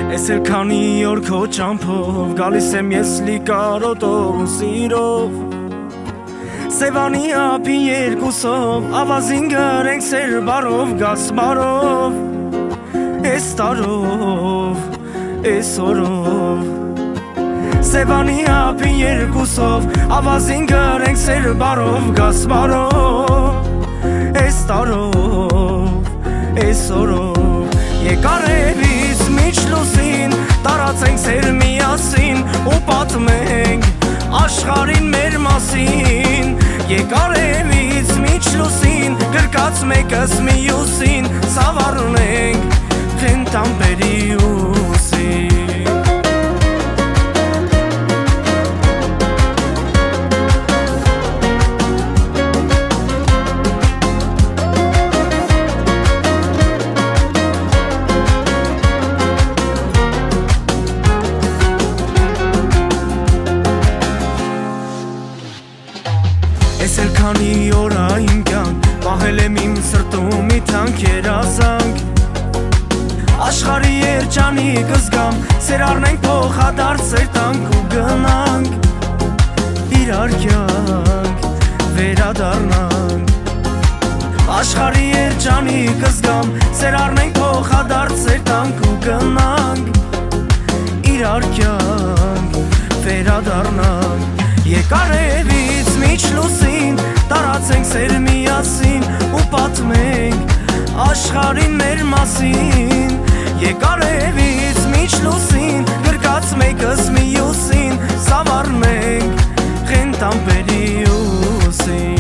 Ես էլ քանի օր քո ճամփով գալիս եմ ես լի կարոտով ու սիրով Սևանի ափին երկուսով ավազին գրենք սեր բարով գաս բարով Ես տարով, ես օրով Սևանի ափին երկուսով ավազին գրենք սեր բարով գաս բարով Ես տարով, ես օրով Եկար էվից միջ լուսին տարածենք սեր միասին ու պատմենք աշխարհին մեր մասին Եկար էվից միջ լուսին գրկած մեկս մյուսին սավառնենք խենթամբերի ուսին Ես էլ քանի օր այն կյանք պահել եմ իմ սրտում մի թանկ երազանք Աշխարհի երջանի կզգամ սեր առնենք փոխադարձ սեր տանք ու գնանք Իրար կյանք վերադառնանք Աշխարհի երջանի կզգամ սեր առնենք փոխադարձ սեր տանք ու գնանք Իրար կյանք վերադառնանք Եկար էվից միջ լուսին տարածենք սեր միասին ու պատմենք աշխարհին մեր մասին Եկար էվից միջ լուսին գրկած մեկս մյուսին սավառնենք խենթամբերի ուսին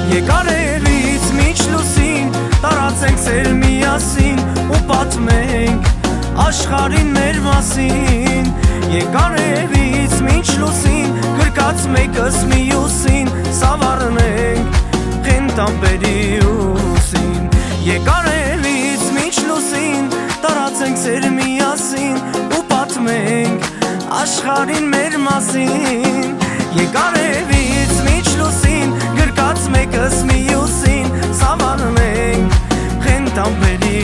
Եկար էվից միջ լուսին տարածենք սեր միասին ու պատմենք աշխարհին մեր մասին Եկար էվից միջ լուսին գրկած մեկս մյուսին սավառնենք խենթամբերի ուսին Եկար էվից միջ լուսին տարածենք սեր միասին ու պատմենք աշխարհին մեր մասին Եկար էվից միջ լուսին գրկած մեկս մյուսին սավառնենք խենթամբերի